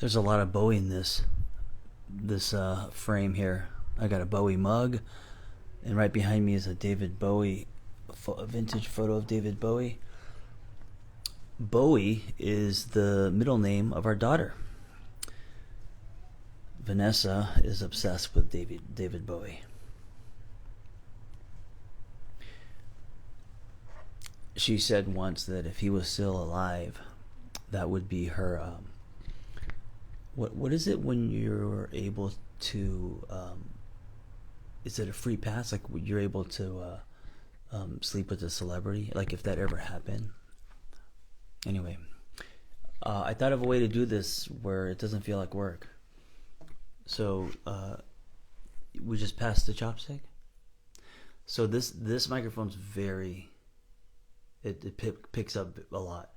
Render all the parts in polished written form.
There's a lot of Bowie in this frame here. I got a Bowie mug, and right behind me is a David Bowie, a vintage photo of David Bowie. Bowie is the middle name of our daughter. Vanessa is obsessed with David Bowie. She said once that if he was still alive, that would be her. What is it when you're able to? Is it a free pass? Like you're able to sleep with a celebrity? Like if that ever happened. Anyway, I thought of a way to do this where it doesn't feel like work. So we just passed the chopstick. So this microphone's very. It picks up a lot.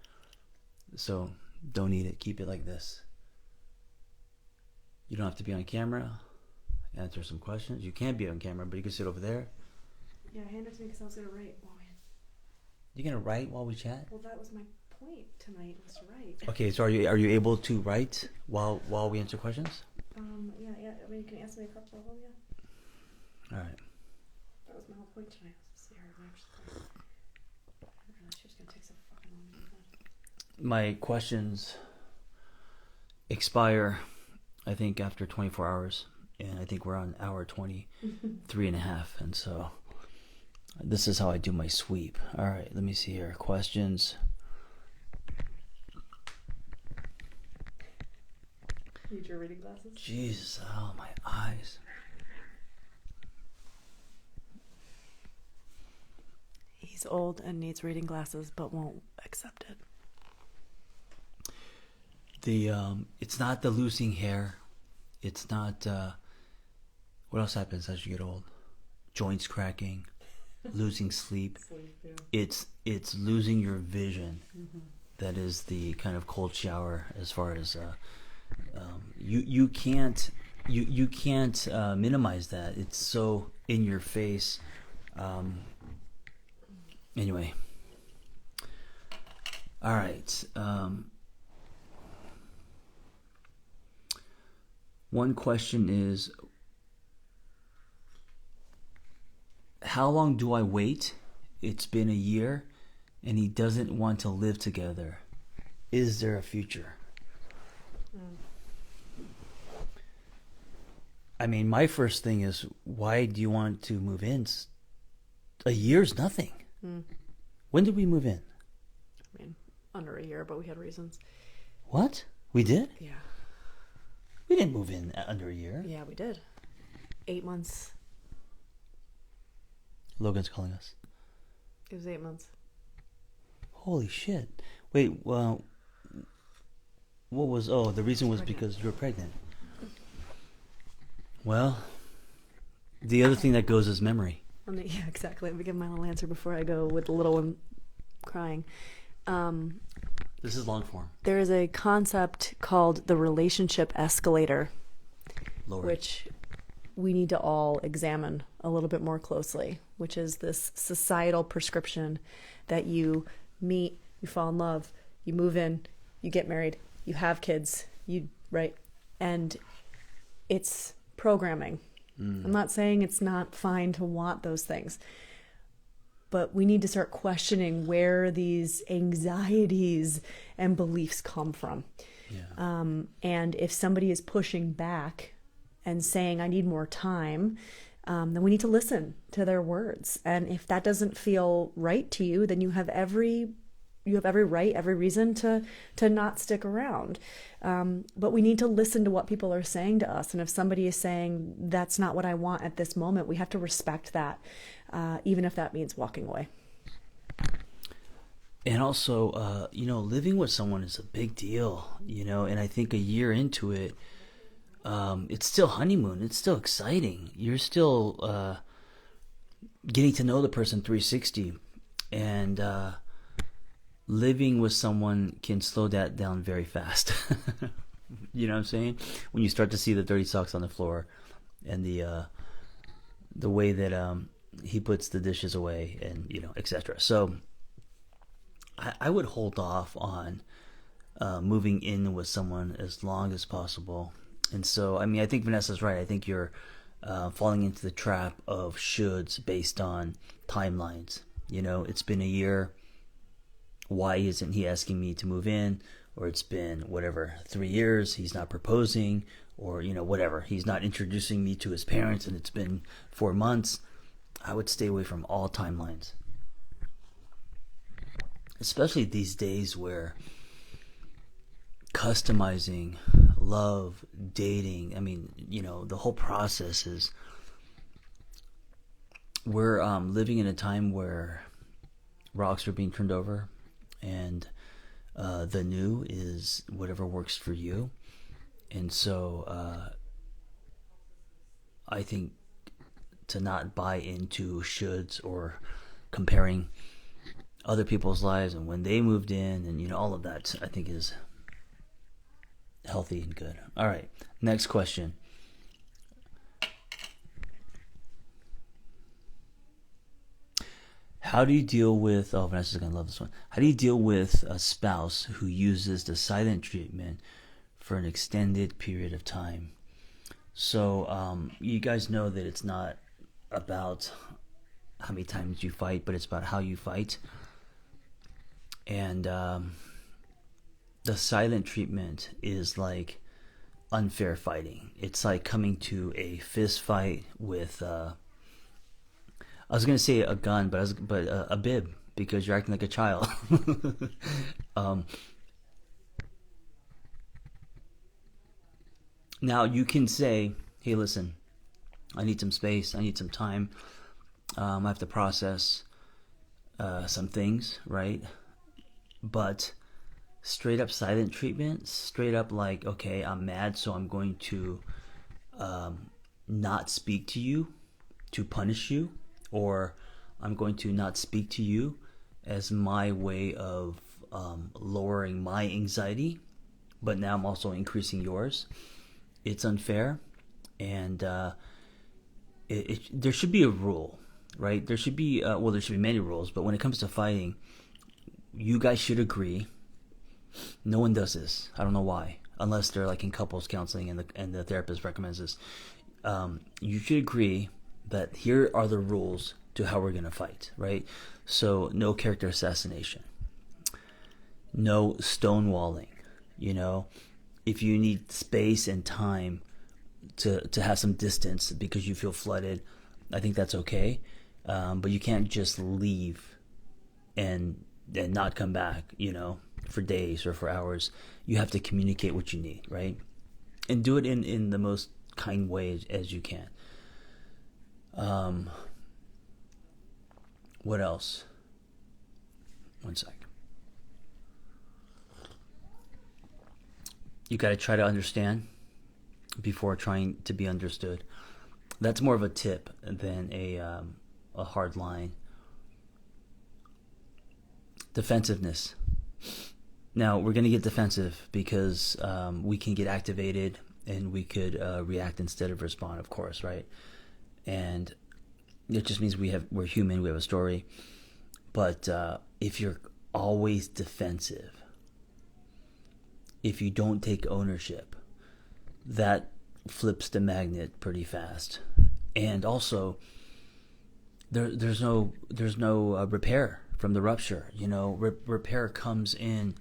So don't eat it. Keep it like this. You don't have to be on camera. Answer some questions. You can be on camera, but you can sit over there. Yeah, hand it to me because I was going to write while we... You going to write while we chat? Well, that was my point tonight, was to write. Okay, so are you able to write while we answer questions? Yeah. I mean, you can ask me a couple of them, yeah. All right. That was my whole point tonight, was to see her reaction. I didn't realize she was going to take so fucking long to do that. My questions expire, I think, after 24 hours. And I think we're on hour 23 and a half. And so this is how I do my sweep. All right, let me see here. Questions. Need your reading glasses? Jesus, oh, my eyes. He's old and needs reading glasses, but won't accept it. It's not the losing hair. It's not, what else happens as you get old? Joints cracking, losing sleep. Yeah. It's losing your vision. Mm-hmm. That is the kind of cold shower as far as, you can't minimize that. It's so in your face. Anyway. All right. One question is, how long do I wait? It's been a year, and he doesn't want to live together. Is there a future? I mean, my first thing is, why do you want to move in? A year's nothing. When did we move in? I mean, under a year, but we had reasons. What? We did? Yeah. We didn't move in under a year. Yeah, we did. 8 months. Logan's calling us. It was 8 months. Holy shit. Wait, well, what was... Oh, the reason was because you were pregnant. Well, the other thing that goes is memory. Yeah, exactly. Let me give my little answer before I go with the little one crying. This is long form. There is a concept called the relationship escalator, Lord. Which we need to all examine a little bit more closely, which is this societal prescription that you meet, you fall in love, you move in, you get married, you have kids, right? And it's programming. I'm not saying it's not fine to want those things, but we need to start questioning where these anxieties and beliefs come from. Yeah. And if somebody is pushing back and saying, I need more time, then we need to listen to their words. And if that doesn't feel right to you, then you have every right, every reason to not stick around. But we need to listen to what people are saying to us. And if somebody is saying, that's not what I want at this moment, we have to respect that, even if that means walking away. And also, living with someone is a big deal, and I think a year into it, it's still honeymoon. It's still exciting. You're still getting to know the person 360. And living with someone can slow that down very fast. You know what I'm saying? When you start to see the dirty socks on the floor and the way that he puts the dishes away and, etc. So I would hold off on moving in with someone as long as possible. And so, I mean, I think Vanessa's right. I think you're falling into the trap of shoulds based on timelines. You know, it's been a year. Why isn't he asking me to move in? Or it's been, whatever, 3 years. He's not proposing. Or, you know, whatever. He's not introducing me to his parents, and it's been 4 months. I would stay away from all timelines. Especially these days where customizing love, dating, I mean, you know, the whole process is, we're living in a time where rocks are being turned over, and the new is whatever works for you. And so I think to not buy into shoulds or comparing other people's lives and when they moved in, and, you know, all of that, I think is healthy and good. All right, next question. How do you deal with, oh, Vanessa's going to love this one. How do you deal with a spouse who uses the silent treatment for an extended period of time? So you guys know that it's not about how many times you fight, but it's about how you fight. And the silent treatment is like unfair fighting. It's like coming to a fist fight with I was gonna say a gun, but a bib, because you're acting like a child. Now you can say, "Hey, listen, I need some space. I need some time. I have to process some things, right?" But straight up silent treatment, straight up like, okay, I'm mad, so I'm going to not speak to you to punish you, or I'm going to not speak to you as my way of lowering my anxiety, but now I'm also increasing yours. It's unfair, and there should be a rule, right? There should be, there should be many rules, but when it comes to fighting, you guys should agree. No one does this. I don't know why, unless they're like in couples counseling and the therapist recommends this. You should agree that here are the rules to how we're going to fight, right? So no character assassination, no stonewalling. You know, if you need space and time to have some distance because you feel flooded, I think that's okay. But you can't just leave and not come back, you know, for days or for hours. You have to communicate what you need, right? And do it in the most kind way as you can. What else? One sec. You got to try to understand before trying to be understood. That's more of a tip than a hard line. Defensiveness. Now, we're going to get defensive because we can get activated and we could react instead of respond, of course, right? And it just means we're human, we have a story. But if you're always defensive, if you don't take ownership, that flips the magnet pretty fast. And also, there's no repair from the rupture. You know, repair comes in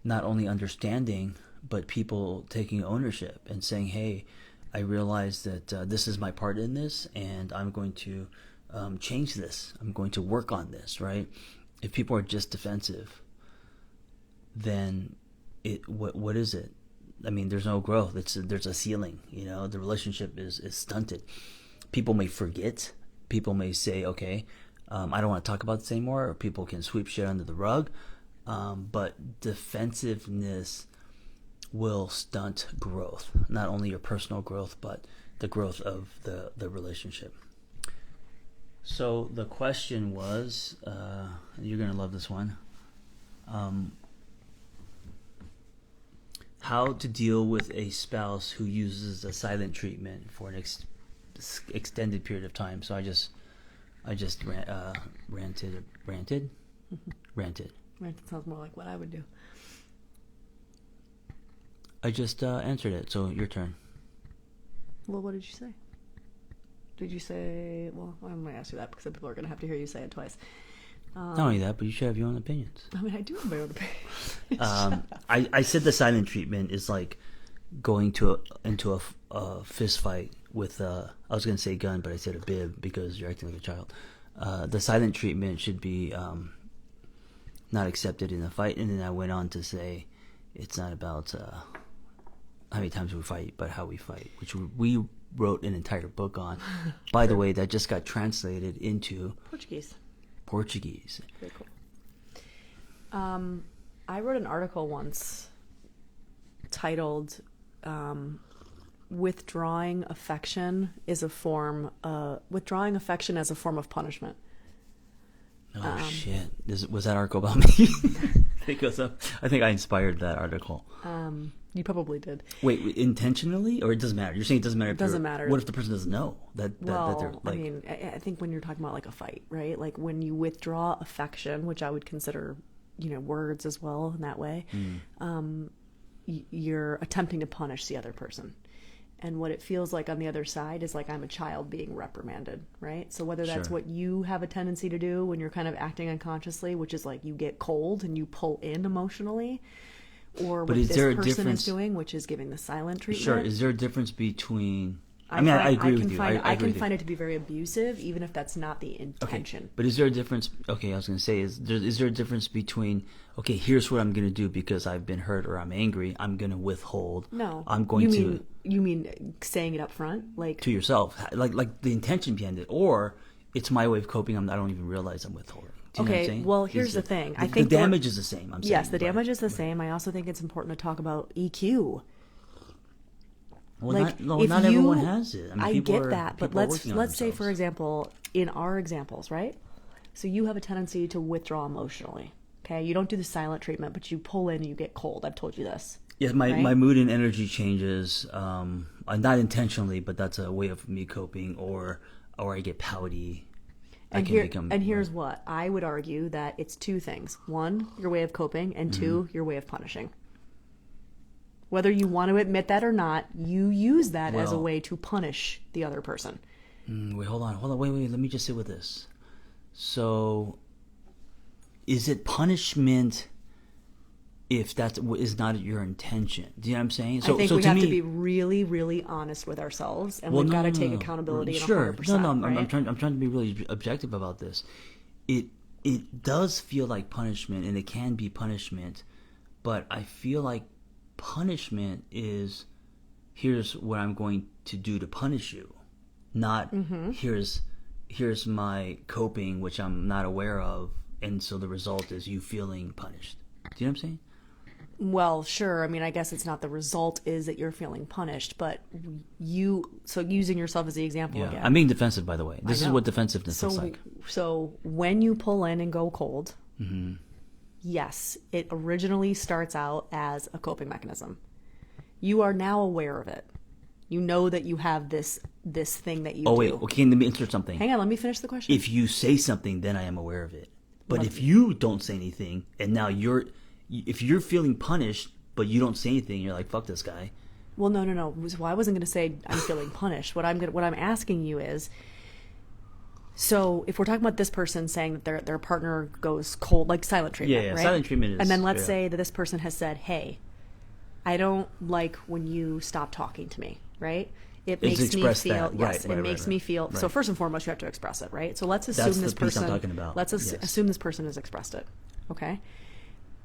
not only understanding, but people taking ownership and saying, hey, I realize that this is my part in this, and I'm going to change this. I'm going to work on this, right? If people are just defensive, then what is it? I mean, there's no growth. There's a ceiling. You know, the relationship is stunted. People may forget. People may say, okay, I don't want to talk about this anymore, or people can sweep shit under the rug. But defensiveness will stunt growth, not only your personal growth, but the growth of the relationship. So the question was, you're going to love this one, how to deal with a spouse who uses a silent treatment for an extended period of time. So I just ranted. Ranted sounds more like what I would do. I just answered it. So your turn. Well, what did you say? Did you say? Well, I'm going to ask you that because people are going to have to hear you say it twice. Not only that, but you should have your own opinions. I mean, I do have my own opinions. I said the silent treatment is like going into a fist fight with I was going to say gun, but I said a bib because you're acting like a child. The silent treatment should be not accepted in a fight, and then I went on to say it's not about how many times we fight, but how we fight, which we wrote an entire book on. By the way, that just got translated into Portuguese. Very cool. I wrote an article once titled "Withdrawing Affection as a Form of Punishment." Oh shit! Was that article about me? I think I inspired that article. You probably did. Wait, intentionally, or it doesn't matter? You're saying it doesn't matter. It doesn't matter. What if the person doesn't know that they're like? I mean, I think when you're talking about like a fight, right? Like when you withdraw affection, which I would consider, words as well in that way. You're attempting to punish the other person. And what it feels like on the other side is like I'm a child being reprimanded, right? So whether that's what you have a tendency to do when you're kind of acting unconsciously, which is like you get cold and you pull in emotionally, or what this person is doing, which is giving the silent treatment. Sure. Is there a difference between... I agree with you. I can find it to be very abusive, even if that's not the intention. Okay. But is there a difference... Okay, I was going to say, is there a difference between, okay, here's what I'm going to do because I've been hurt or I'm angry, I'm going to withhold. No. I'm going to... You mean saying it up front? Like to yourself. Like the intention behind it. Or it's my way of coping, I don't even realize I'm withholding. Do you know what I'm saying? Well, here's the thing. I think the damage is the same, I'm saying. Yes, the damage is the same. I also think it's important to talk about EQ. Well, not everyone has it. I get that, but let's say, for example, in our examples, right? So you have a tendency to withdraw emotionally. Okay, you don't do the silent treatment, but you pull in and you get cold. I've told you this. Yes, my mood and energy changes, not intentionally, but that's a way of me coping, or I get pouty. And here's what I would argue, that it's two things: one, your way of coping, and two, your way of punishing. Whether you want to admit that or not, you use that as a way to punish the other person. Wait, hold on. Wait. Let me just sit with this. So, is it punishment if that is not your intention? Do you know what I'm saying? I think we have to be really, really honest with ourselves, and we've got to take accountability. Sure. 100%, No. right? I'm trying to be really objective about this. It does feel like punishment, and it can be punishment, but I feel like punishment is, here's what I'm going to do to punish you, not here's my coping, which I'm not aware of, and so the result is you feeling punished. Do you know what I'm saying? Well, sure. I mean, I guess it's not the result is that you're feeling punished, but using yourself as the example again. I'm being defensive, by the way. This is what defensiveness looks like. So when you pull in and go cold, yes, it originally starts out as a coping mechanism. You are now aware of it. You know that you have this thing that you do. Oh, wait. Okay, let me insert something. Hang on, let me finish the question. If you say something, then I am aware of it. But if you don't say anything, and now if you're feeling punished, but you don't say anything, you're like, fuck this guy. Well, no. Well, I wasn't going to say I'm feeling punished. What I'm asking you is, so if we're talking about this person saying that their partner goes cold, like silent treatment, right? Silent treatment is... And then let's say that this person has said, hey, I don't like when you stop talking to me, right? It makes me feel... Yes, it makes me feel... So first and foremost, you have to express it, right? So let's assume this person... I'm talking about. Let's assume this person has expressed it, okay?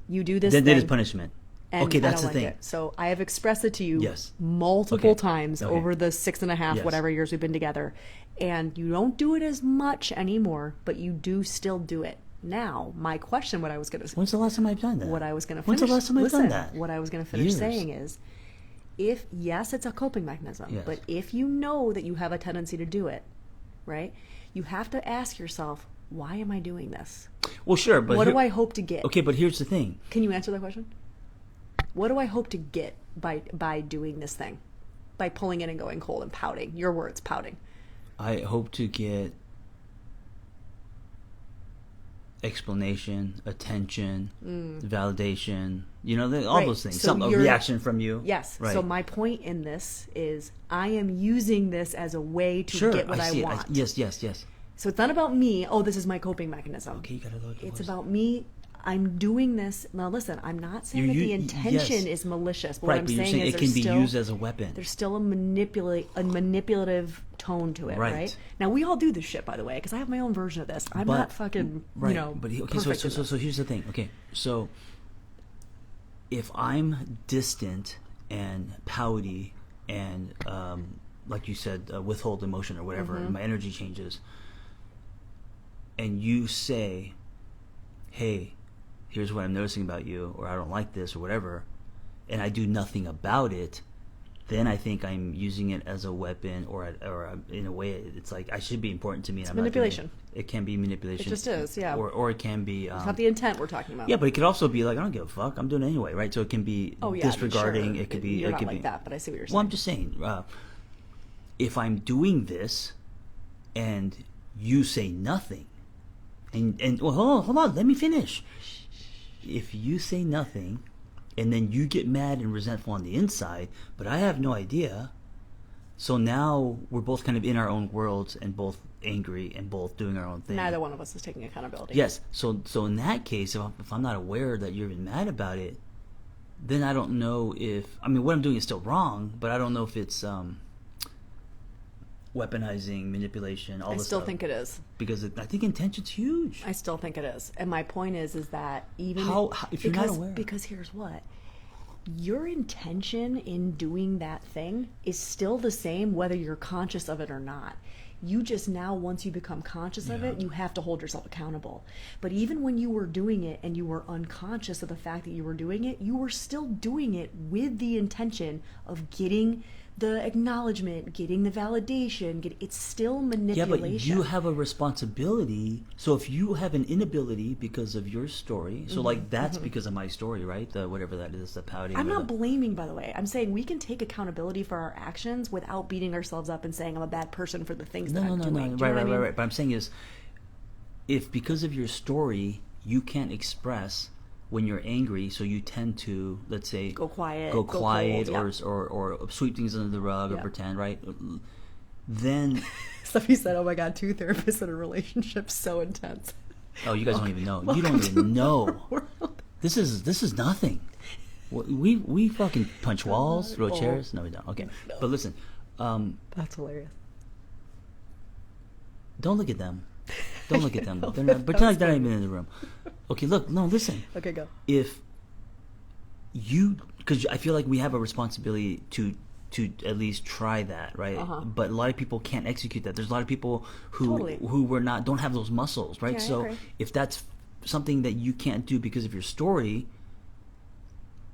You do this Then it is punishment. Okay, that's the thing. It. So I have expressed it to you multiple times over the 6.5 whatever years we've been together, and you don't do it as much anymore, but you do still do it. Now, my question, what I was going to... When's the last time I've done that? What I was going to finish... When's the last time I've done that? What I was going to finish saying is, yes, it's a coping mechanism, but if you know that you have a tendency to do it, right, you have to ask yourself, why am I doing this? Well, sure, but... What do I hope to get? Okay, but here's the thing. Can you answer that question? What do I hope to get by doing this thing? By pulling in and going cold and pouting. Your words, pouting. I hope to get... explanation, attention, validation, all Right. those things. So A reaction from you. Yes. Right. So my point in this is I am using this as a way to Sure, get what I see it. want. Yes. So it's not about me. Oh, this is my coping mechanism. Okay, you gotta lower your It's voice. about me. I'm doing this. Now, listen, I'm not saying that the intention is malicious. But Right, what I'm but you're saying is it can be still, used as a weapon. There's still a manipulative tone to it, right? Now, we all do this shit, by the way, because I have my own version of this. I'm not fucking, right. But okay, so here's the thing. Okay, so if I'm distant and pouty and like you said, withhold emotion or whatever, and my energy changes, and you say, "Hey, here's what I'm noticing about you," or "I don't like this," or whatever, and I do nothing about it, then I think I'm using it as a weapon, or in a way, it's like I should be important to me. It's and I'm manipulation. Not doing it. It can be manipulation. It just is, yeah. Or it can be. It's not the intent we're talking about. Yeah, but it could also be like, I don't give a fuck. I'm doing it anyway, right? So it can be disregarding. Sure. It could be. You're it not could like be that, but I see what you're saying. Well, I'm just saying, if I'm doing this, and you say nothing, and well, hold on, let me finish. If you say nothing, and then you get mad and resentful on the inside, but I have no idea, so now we're both kind of in our own worlds and both angry and both doing our own thing. Neither one of us is taking accountability. Yes. So in that case, if I'm not aware that you're even mad about it, then I don't know if, I mean, what I'm doing is still wrong, but I don't know if it's weaponizing, manipulation, all this stuff. I still think it is. Because I think intention's huge. I still think it is. And my point is that even how if you're not aware. Because here's what. Your intention in doing that thing is still the same whether you're conscious of it or not. You just now, once you become conscious of it, you have to hold yourself accountable. But even when you were doing it and you were unconscious of the fact that you were doing it, you were still doing it with the intention of getting the acknowledgement, getting the validation. It's still manipulation. Yeah, but you have a responsibility. So if you have an inability because of your story, so like that's because of my story, right? The whatever that is, the pouting. I'm not blaming, by the way. I'm saying we can take accountability for our actions without beating ourselves up and saying I'm a bad person for the things that I'm doing. Right. But I'm saying is, if because of your story you can't express when you're angry, so you tend to, let's say, go quiet, cold, or sweep things under the rug or pretend, right? Then somebody said, "Oh my God, 2 therapists in a relationship, so intense." Oh, you guys don't even know. You don't even know. This is nothing. We fucking punch walls, throw chairs. No, we don't. Okay, no. But listen, that's hilarious. Don't look at them. Don't look at them. They're not, pretend like they're not even in the room. Okay, look. No, listen. Okay, go. If you, because I feel like we have a responsibility to at least try that, right? But a lot of people can't execute that. There's a lot of people who don't have those muscles, right? Yeah, so if that's something that you can't do because of your story,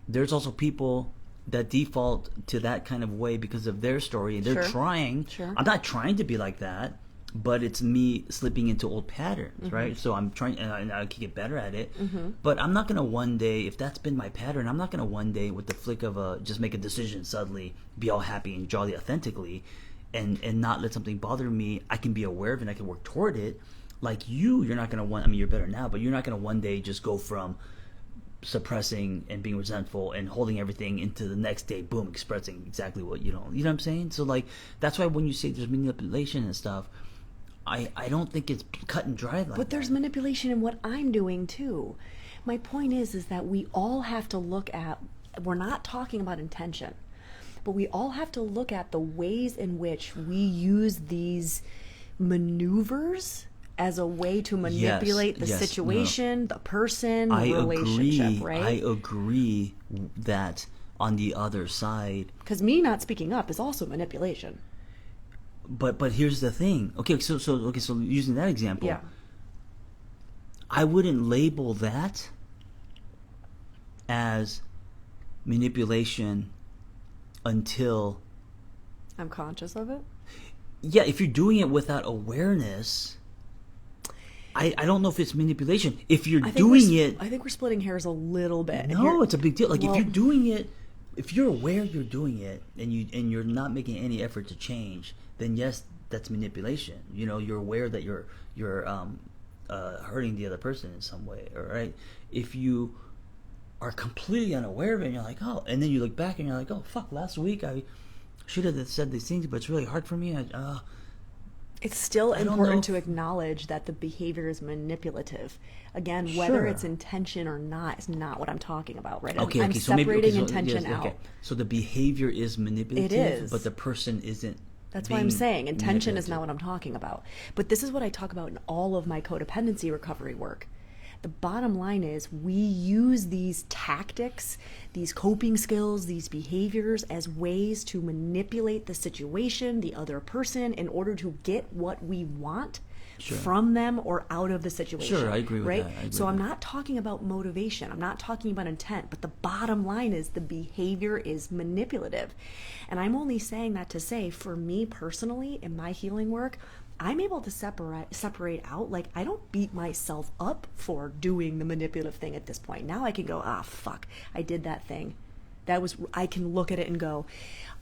there's also people that default to that kind of way because of their story, and they're trying. Sure. I'm not trying to be like that, but it's me slipping into old patterns, right? So I'm trying, and I can get better at it. But I'm not going to one day, if that's been my pattern, I'm not going to one day with the flick of just make a decision suddenly, be all happy and jolly authentically, and not let something bother me. I can be aware of it and I can work toward it. Like you're not going to you're better now, but you're not going to one day just go from suppressing and being resentful and holding everything into the next day, boom, expressing exactly what you know what I'm saying? So like, that's why when you say there's manipulation and stuff, I don't think it's cut and dry like that. But there's manipulation in what I'm doing too. My point is that we all have to look at, we're not talking about intention, but we all have to look at the ways in which we use these maneuvers as a way to manipulate the situation, the person, the relationship, right? I agree that on the other side. Because me not speaking up is also manipulation. But here's the thing. Okay, so using that example, I wouldn't label that as manipulation until I'm conscious of it. Yeah, if you're doing it without awareness, I don't know if it's manipulation. If you're doing it, I think we're splitting hairs a little bit. No, it's a big deal. Like if you're doing it, if you're aware you're doing it, and you're not making any effort to change, then yes, that's manipulation. You know, you're aware that you're hurting the other person in some way, all right? If you are completely unaware of it, and you're like, oh, and then you look back and you're like, oh, fuck, last week I should have said these things, but it's really hard for me. It's still I don't important know. to acknowledge that the behavior is manipulative. Again, whether Sure. it's intention or not is not what I'm talking about, right? Okay, I'm okay, so maybe separating so, intention yes, out. okay. So the behavior is manipulative, It is. but the person isn't. That's why I'm saying intention is manipulative. not what I'm talking about. But this is what I talk about in all of my codependency recovery work. The bottom line is we use these tactics, these coping skills, these behaviors as ways to manipulate the situation, the other person, in order to get what we want Sure. from them or out of the situation. Sure, I agree with right? that. I agree So with I'm that. not talking about motivation. I'm not talking about intent. But the bottom line is the behavior is manipulative. And I'm only saying that to say, for me personally, in my healing work, I'm able to separate out. Like, I don't beat myself up for doing the manipulative thing at this point. Now I can go, fuck, I did that thing. I can look at it and go,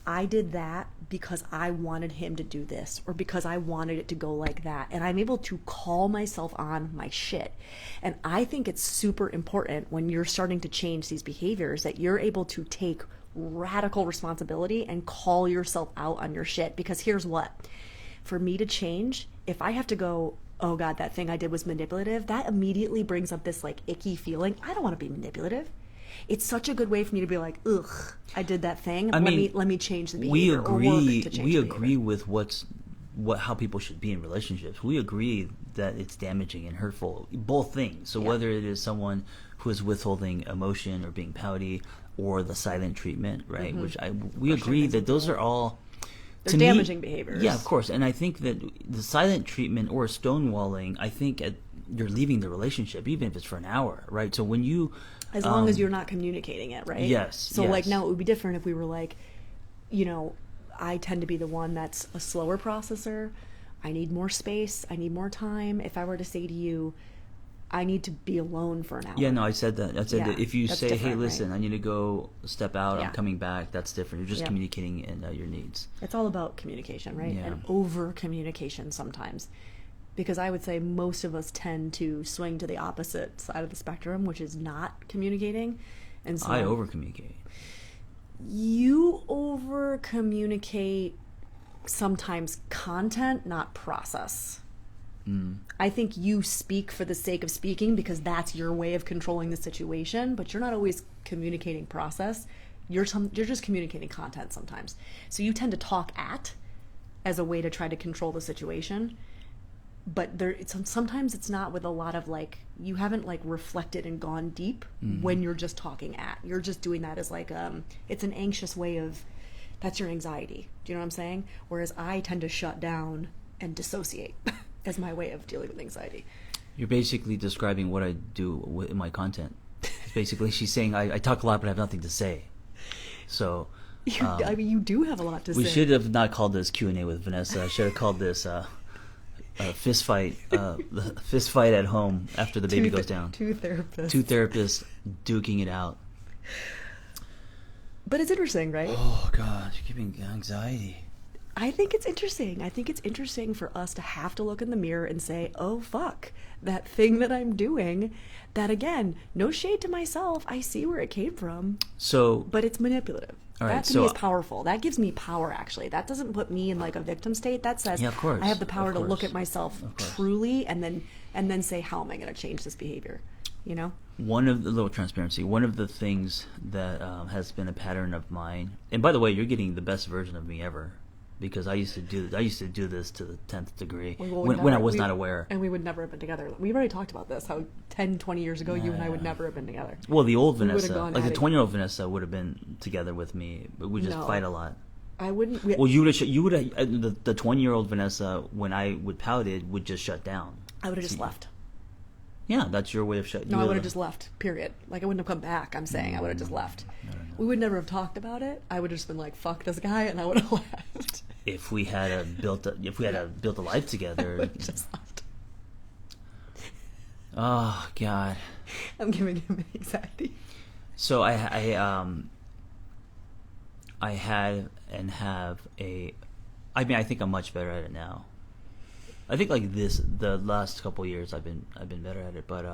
I did that because I wanted him to do this, or because I wanted it to go like that. And I'm able to call myself on my shit. And I think it's super important when you're starting to change these behaviors that you're able to take radical responsibility and call yourself out on your shit. Because here's what, for me to change, if I have to go, oh God, that thing I did was manipulative, that immediately brings up this like icky feeling. I don't want to be manipulative. It's such a good way for me to be like, ugh, I did that thing. Let me change the behavior. We agree with how people should be in relationships. We agree that it's damaging and hurtful, both things. So whether it is someone who is withholding emotion or being pouty, or the silent treatment, right? Mm-hmm. We agree that those are all, they're damaging behaviors. Yeah, of course. And I think that the silent treatment or stonewalling, I think you're leaving the relationship, even if it's for an hour, right? So when you... As long as you're not communicating it, right? Yes. So like now it would be different if we were like, I tend to be the one that's a slower processor. I need more space. I need more time. If I were to say to you, I need to be alone for an hour. Yeah, no, I said that. I said that if you say, hey, listen, right? I need to go step out, I'm coming back, that's different. You're just communicating your needs. It's all about communication, right? Yeah. And over communication sometimes. Because I would say most of us tend to swing to the opposite side of the spectrum, which is not communicating. And so I over communicate. You over communicate sometimes content, not process. I think you speak for the sake of speaking because that's your way of controlling the situation, but you're not always communicating process. You're just communicating content sometimes. So you tend to talk as a way to try to control the situation. But sometimes it's not with a lot of like, you haven't like reflected and gone deep when you're just talking You're just doing that as like, it's an anxious way of, that's your anxiety. Do you know what I'm saying? Whereas I tend to shut down and dissociate as my way of dealing with anxiety. You're basically describing what I do in my content. Basically, she's saying I talk a lot but I have nothing to say. So... I mean, you do have a lot to say. We should have not called this Q&A with Vanessa. I should have called this... fist fight at home after the baby goes down. Two therapists. Two therapists duking it out. But it's interesting, right? Oh gosh, you're giving anxiety. I think it's interesting. I think it's interesting for us to have to look in the mirror and say, oh fuck, that thing that I'm doing, that again, no shade to myself, I see where it came from. But it's manipulative. All right, that to me is powerful. That gives me power, actually. That doesn't put me in like a victim state. That says of course, I have the power to look at myself truly and then say, how am I going to change this behavior? You know? One of the little transparency, one of the things that has been a pattern of mine, and by the way, you're getting the best version of me ever, because I used to do this to the 10th degree when I was not aware. And we would never have been together. We've already talked about this, how 10, 20 years ago, you and I would never have been together. Well, the old Vanessa, like the 20-year-old Vanessa would have been together with me, but we just fight a lot. I wouldn't. Well, you would have, the 20-year-old Vanessa, when I would pouted, would just shut down. I would have just left. Yeah, that's your way of shutting. No, I would have just left, period. Like, I wouldn't have come back, I'm saying. I would have just left. No. We would never have talked about it. I would have just been like, fuck this guy, and I would have left. If we had built a life together. I would have just left. Oh, God. I'm giving him anxiety. So I had and have I mean, I think I'm much better at it now. I think like the last couple of years I've been better at it, but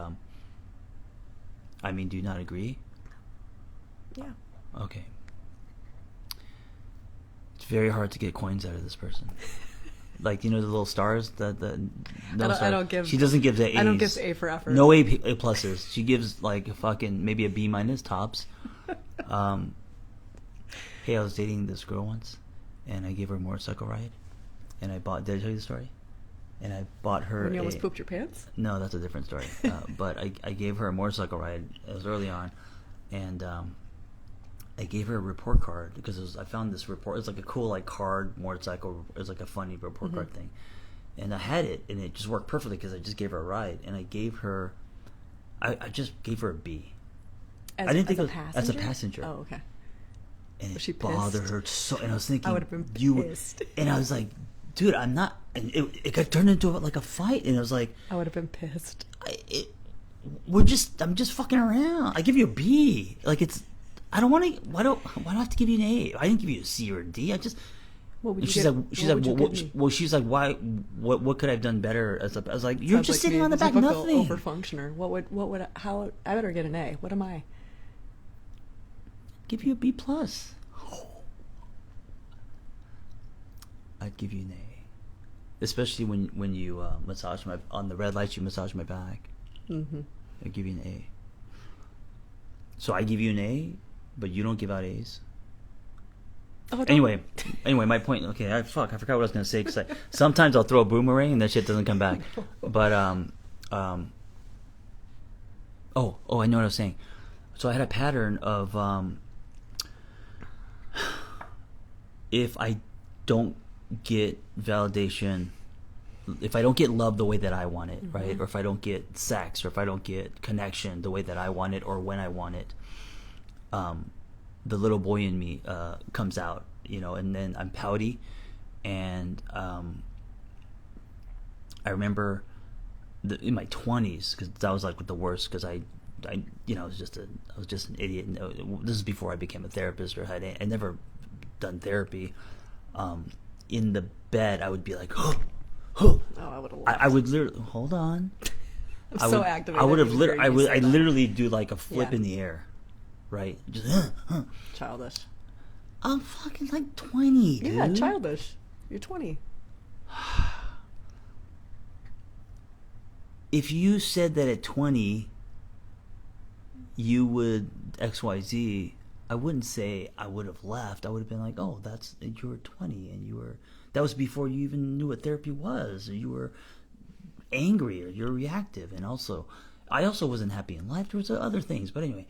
I mean, do you not agree? Yeah. Okay. It's very hard to get coins out of this person. Like, you know, the little stars, I don't give. She doesn't give the A's. I don't give A for effort. No A pluses. She gives like a fucking maybe a B minus tops. Hey, I was dating this girl once, and I gave her a motorcycle ride, and I bought. Did I tell you the story? And I bought her. When you almost pooped your pants? No, that's a different story. But I gave her a motorcycle ride. It was early on, and I gave her a report card because I found this report. It's like a cool like card motorcycle. It was like a funny report card thing, and I had it, and it just worked perfectly because I just gave her a ride, and I gave her, I just gave her a B. I didn't think as a passenger. Oh, okay. And Was she it bothered pissed? her so, and I was thinking, I would have been pissed. And I was like, dude, I'm not. And it got turned into like a fight, and I was like, I would have been pissed. I'm just fucking around. I give you a B. Like it's. I don't want to. Why do I have to give you an A? I didn't give you a C or a D. I just. What would you she's get, like, she's like, why? What could I have done better? I was like, you're Sounds just like sitting me, on the back, typical nothing. Overfunctioner. How? I better get an A. What am I? Give you a B plus. I'd give you an A, especially when you massage on the red lights. You massage my back. Mm-hmm. I'd give you an A. So I give you an A, but you don't give out A's. Oh, anyway, my point. Okay, I forgot what I was gonna say because sometimes I'll throw a boomerang and that shit doesn't come back. But I know what I was saying. So I had a pattern of if I don't get validation, if I don't get love the way that I want it, right, or if I don't get sex, or if I don't get connection the way that I want it, or when I want it, the little boy in me comes out, you know, and then I'm pouty, and I remember in my 20s, because that was like the worst, because I you know, I was just an idiot. This is before I became a therapist, or I never done therapy. In the bed, I would be like, oh, I would have. I would literally hold on. I'm so activated. I literally do like a flip in the air, right? Just childish. I'm fucking like 20, dude. Yeah, childish. You're 20. If you said that at 20 you would XYZ, I wouldn't say I would have left. I would have been like, oh, you were 20 and that was before you even knew what therapy was, or you were angry, or you're reactive. And I also wasn't happy in life. There was other things, but anyway.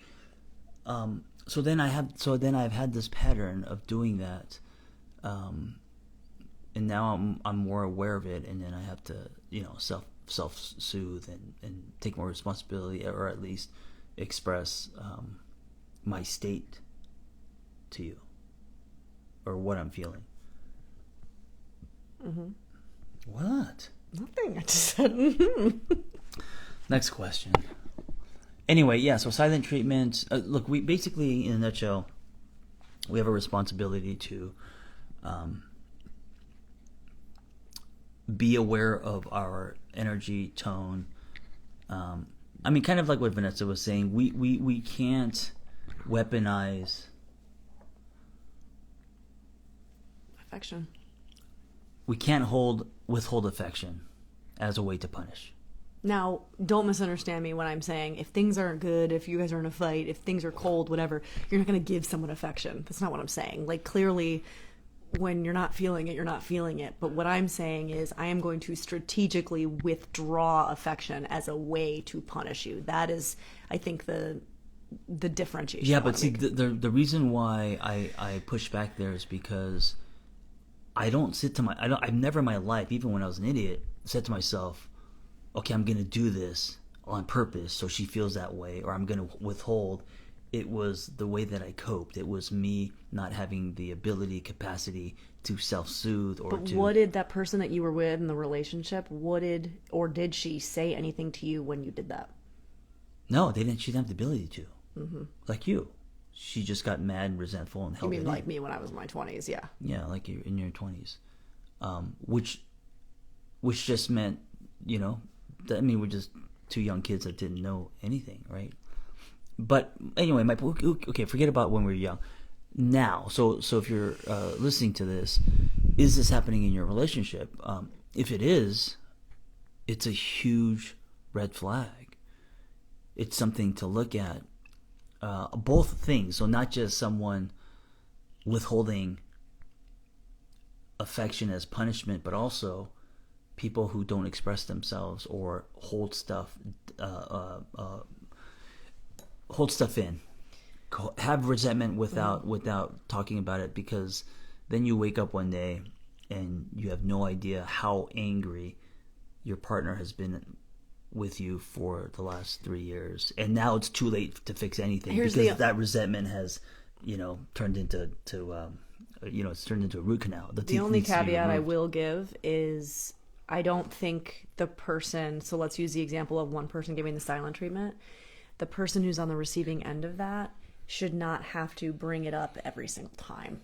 So then I've had this pattern of doing that, and now I'm more aware of it, and then I have to, you know, self-soothe and take more responsibility, or at least express my state to you, or what I'm feeling. Mm-hmm. What? Nothing. I just said. Next question. Anyway, yeah. So silent treatment. Look, we basically, in a nutshell, we have a responsibility to be aware of our energy, tone. I mean, kind of like what Vanessa was saying. We can't weaponize affection. We can't withhold affection as a way to punish. Now, don't misunderstand me when I'm saying if things aren't good, if you guys are in a fight, if things are cold, whatever, you're not going to give someone affection. That's not what I'm saying. Like, clearly, when you're not feeling it, you're not feeling it. But what I'm saying is I am going to strategically withdraw affection as a way to punish you. That is, I think, the differentiation. Yeah, but see, the reason why I push back there is because I've never in my life, even when I was an idiot, said to myself, okay, I'm going to do this on purpose so she feels that way, or I'm going to withhold. It was the way that I coped. It was me not having the ability, capacity to self-soothe or But what did that person that you were with in the relationship, did she say anything to you when you did that? No, they didn't. She didn't have the ability to. Mm-hmm. Like you. She just got mad and resentful and held it in. You mean like me when I was in my 20s, yeah. Yeah, like you in your 20s. Which which just meant, I mean, we're just two young kids that didn't know anything, right? But anyway, okay, forget about when we were young. Now, so if you're listening to this, is this happening in your relationship? If it is, it's a huge red flag. It's something to look at. Both things. So not just someone withholding affection as punishment, but also people who don't express themselves or hold stuff in, have resentment without talking about it, because then you wake up one day and you have no idea how angry your partner has been with you for the last 3 years, and now it's too late to fix anything because that resentment has turned into it's turned into a root canal. The only caveat I will give is I don't think the person, so let's use the example of one person giving the silent treatment, the person who's on the receiving end of that should not have to bring it up every single time.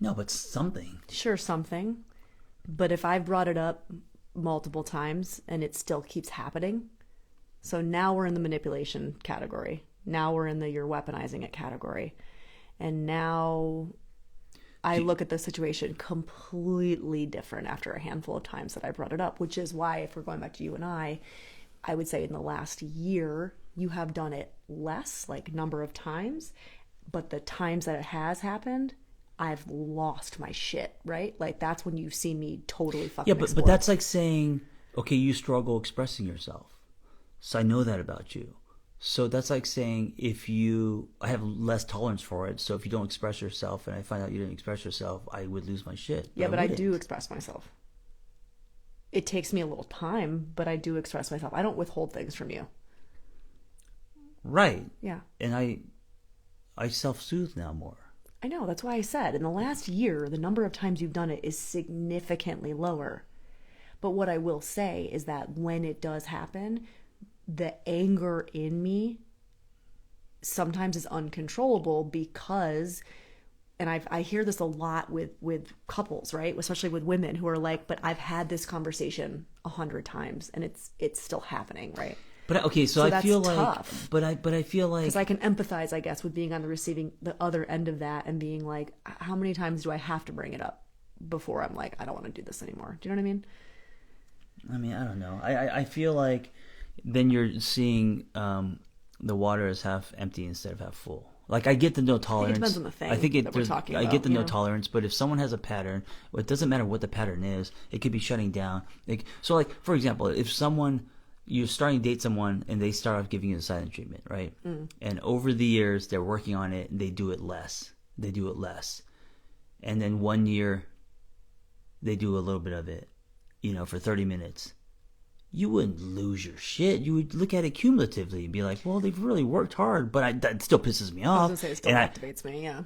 No, but something. Sure, something. But if I've brought it up multiple times and it still keeps happening, so now we're in the manipulation category. Now we're in the you're weaponizing it category. And now I look at the situation completely different after a handful of times that I brought it up, which is why, if we're going back to you and I would say in the last year, you have done it less, like number of times, but the times that it has happened, I've lost my shit, right? Like that's when you've seen me totally fucking explode. But that's like saying, okay, you struggle expressing yourself. So I know that about you. So that's like saying I have less tolerance for it. So if you don't express yourself and I find out you didn't express yourself, I would lose my shit. Yeah, but I do express myself. It takes me a little time, but I do express myself. I don't withhold things from you. Right. Yeah. And I self-soothe now more. I know. That's why I said in the last year, the number of times you've done it is significantly lower. But what I will say is that when it does happen, the anger in me sometimes is uncontrollable because, and I hear this a lot with couples, right? Especially with women who are like, but I've had this conversation 100 times and it's still happening, right? But okay, so I feel tough. like, but I feel like, because I can empathize, I guess, with being on the other end of that and being like, how many times do I have to bring it up before I'm like, I don't want to do this anymore? Do you know what I mean? I mean, I don't know. I feel like then you're seeing the water as half empty instead of half full. Like I get the no tolerance. It depends on the thing that we're talking about. I get the no tolerance, but if someone has a pattern, well, it doesn't matter what the pattern is. It could be shutting down. So, like for example, if you're starting to date someone and they start off giving you the silent treatment, right? Mm. And over the years they're working on it and they do it less. And then 1 year they do a little bit of it, for 30 minutes. You wouldn't lose your shit. You would look at it cumulatively and be like, well, they've really worked hard, but that still pisses me off. I was going to say, it still activates me, yeah.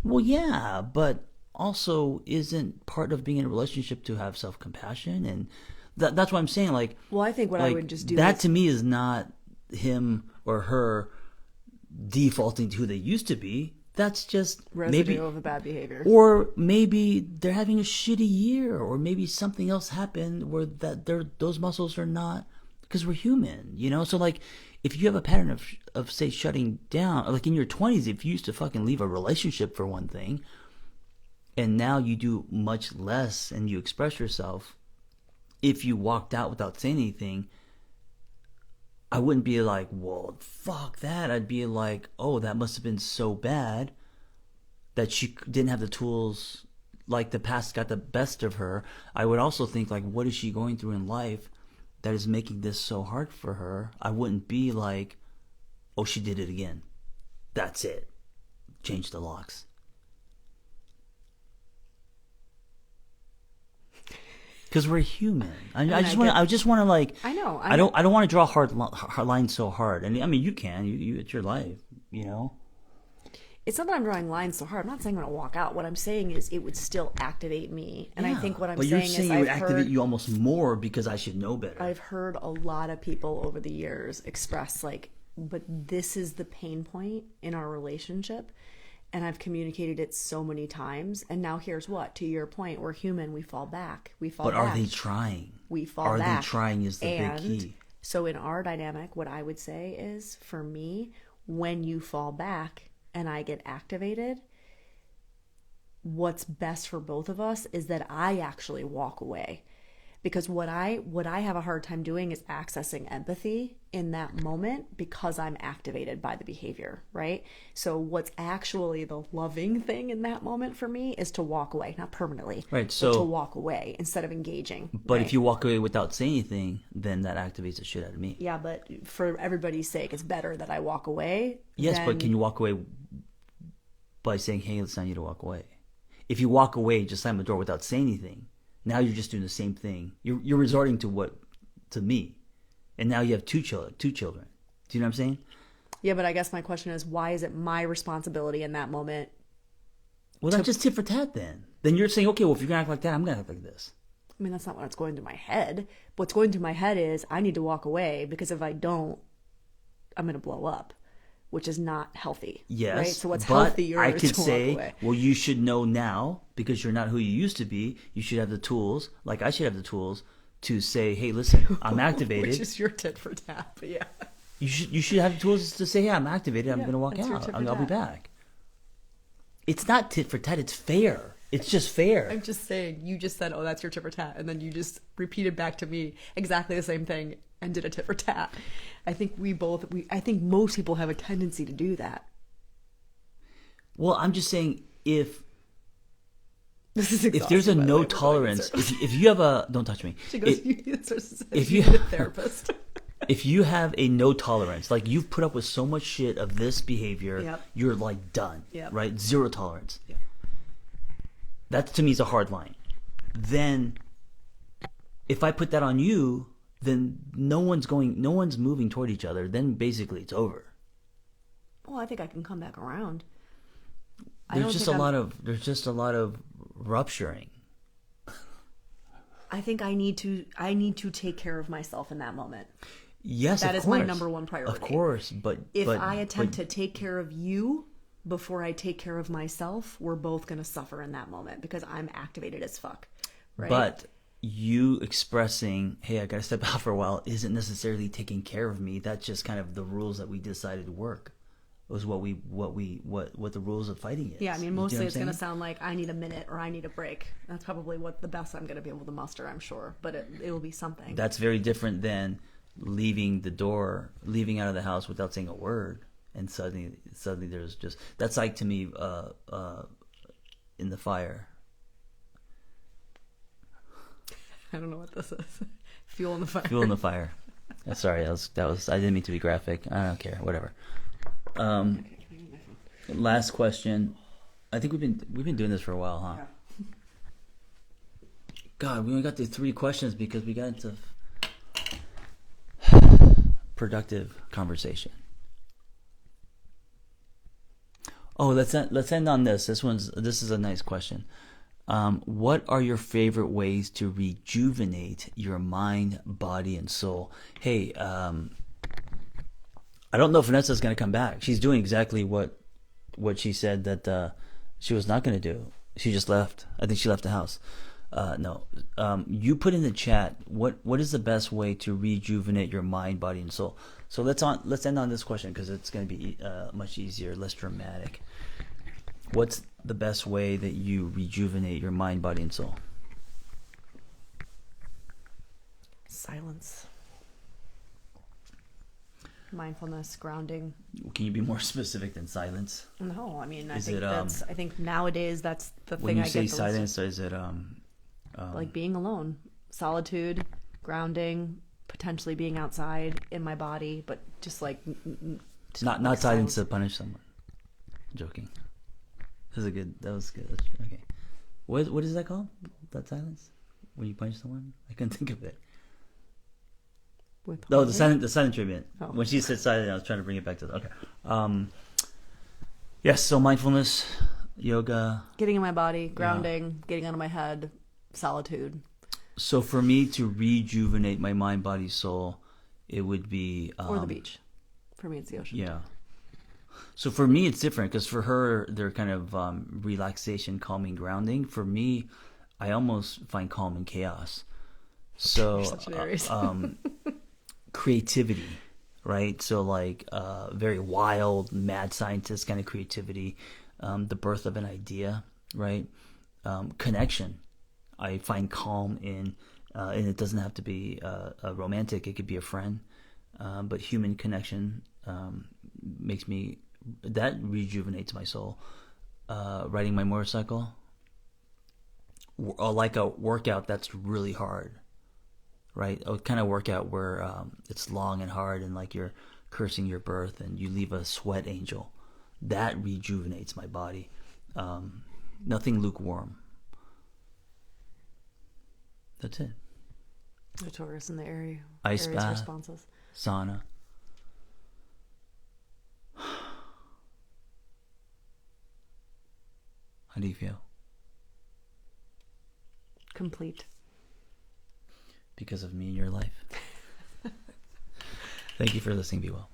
Well, yeah, but also isn't part of being in a relationship to have self-compassion? And that's what I'm saying. Like, well, I think what I would just do that to me is not him or her defaulting to who they used to be. That's just residue of a bad behavior. Or maybe they're having a shitty year, or maybe something else happened where those muscles are not, because we're human, So like, if you have a pattern of say shutting down, like in your 20s, if you used to fucking leave a relationship for one thing, and now you do much less and you express yourself, if you walked out without saying anything, I wouldn't be like, well, fuck that. I'd be like, oh, that must have been so bad that she didn't have the tools, like the past got the best of her. I would also think, like, what is she going through in life that is making this so hard for her? I wouldn't be like, oh, she did it again. That's it. Change the locks. Because we're human. I just want to like. I know. I don't want to draw hard lines so hard. And I mean, you can. It's your life. It's not that I'm drawing lines so hard. I'm not saying I'm going to walk out. What I'm saying is it would still activate me. And I think what I'm saying is, but you're saying it would activate you almost more because I should know better. I've heard a lot of people over the years express like, but this is the pain point in our relationship, and I've communicated it so many times. And now here's what, to your point, we're human. We fall back. But are they trying? We fall back. back. Are they trying is the big key. So in our dynamic, what I would say is, for me, when you fall back and I get activated, what's best for both of us is that I actually walk away. Because what I have a hard time doing is accessing empathy in that moment because I'm activated by the behavior, right? So what's actually the loving thing in that moment for me is to walk away, not permanently, right? So but to walk away instead of engaging. But right? if you walk away without saying anything, then that activates the shit out of me. Yeah, but for everybody's sake, it's better that I walk away. Yes, but can you walk away by saying, "Hey, it's time you to walk away"? If you walk away, just slam the door without saying anything, now you're just doing the same thing. You're resorting to me, and now you have two children. Do you know what I'm saying? Yeah, but I guess my question is, why is it my responsibility in that moment? Well, that's just tit for tat then. Then you're saying, okay, well, if you're going to act like that, I'm going to act like this. I mean, that's not what's going through my head. What's going through my head is I need to walk away because if I don't, I'm going to blow up, which is not healthy. Yes. Right? So what's but healthier I is could to say, walk away. well, you should know now because you're not who you used to be. You should have the tools, like I should have the tools to say, hey, listen, I'm activated. Which is your tit for tat, but yeah. You should have the tools to say, hey, I'm activated. I'm Yeah, going to walk that's your out. tit for I'll be tat. back. It's not tit for tat. It's fair. It's just fair. I'm just saying, you just said, oh, that's your tit for tat. And then you just repeated back to me exactly the same thing and did a tit for tat. I think I think most people have a tendency to do that. Well, I'm just saying if If there's a no tolerance, if you have a, don't touch me. She goes, if you need a therapist. If you have a no tolerance, like you've put up with so much shit of this behavior, Yep. you're like done, Yep. right? Zero tolerance. Yep. That to me is a hard line. Then if I put that on you, then no one's moving toward each other. Then basically it's over. Well, I think I can come back around. There's just a lot of rupturing. I think I need to take care of myself in that moment. Yes, that of is course. my number one priority. Of course, but if I attempt to take care of you before I take care of myself, we're both going to suffer in that moment because I'm activated as fuck. Right? But you expressing, "Hey, I got to step out for a while," isn't necessarily taking care of me. That's just kind of the rules that we decided to work. It was what the rules of fighting is. Yeah, I mean, You know mostly what it's I'm going to saying? sound like I need a minute or I need a break. That's probably what the best I'm going to be able to muster, I'm sure. But it will be something. That's very different than leaving out of the house without saying a word, and suddenly there's just, that's like to me in the fire. I don't know what this is. Fuel in the fire. Fuel in the fire. Sorry, that was I didn't mean to be graphic. I don't care. Whatever. Last question. I think we've been doing this for a while, huh? Yeah. God, we only got through 3 questions because we got into productive conversation. Oh, let's end on this. This is a nice question. What are your favorite ways to rejuvenate your mind, body, and soul? Hey, I don't know if Vanessa's going to come back. She's doing exactly what she said that she was not going to do. She just left. I think she left the house. No. You put in the chat, what is the best way to rejuvenate your mind, body, and soul? So let's end on this question because it's going to be much easier, less dramatic. What's the best way that you rejuvenate your mind, body, and soul? Silence. Mindfulness, grounding. Can you be more specific than silence? No, I mean, I I think nowadays that's the thing. When you I say get silence, is it like being alone, solitude, grounding, potentially being outside in my body, but just like not silence to punish someone? I'm joking. That was good. Okay. What is that called? That silence? When you punch someone? I couldn't think of it. No, the silent treatment. Oh. When she said silent, I was trying to bring it back to okay. Yes, so mindfulness, yoga. Getting in my body, grounding, getting out of my head, solitude. So for me to rejuvenate my mind, body, soul, it would be... or the beach. For me, it's the ocean. Yeah. So for me, it's different because for her, they're kind of relaxation, calming, grounding. For me, I almost find calm in chaos. So You're such an Aries. creativity, right? So like very wild, mad scientist kind of creativity, the birth of an idea, right? Connection. I find calm in, and it doesn't have to be a romantic. It could be a friend, but human connection makes me, that rejuvenates my soul. Riding my motorcycle, or like a workout that's really hard, right? A kind of workout where it's long and hard, and like you're cursing your birth, and you leave a sweat angel. That rejuvenates my body. Nothing lukewarm. That's it. The Taurus and the Aries. Ice Aries bath, responses. sauna. How do you feel? Complete. Because of me in your life. Thank you for listening. Be well.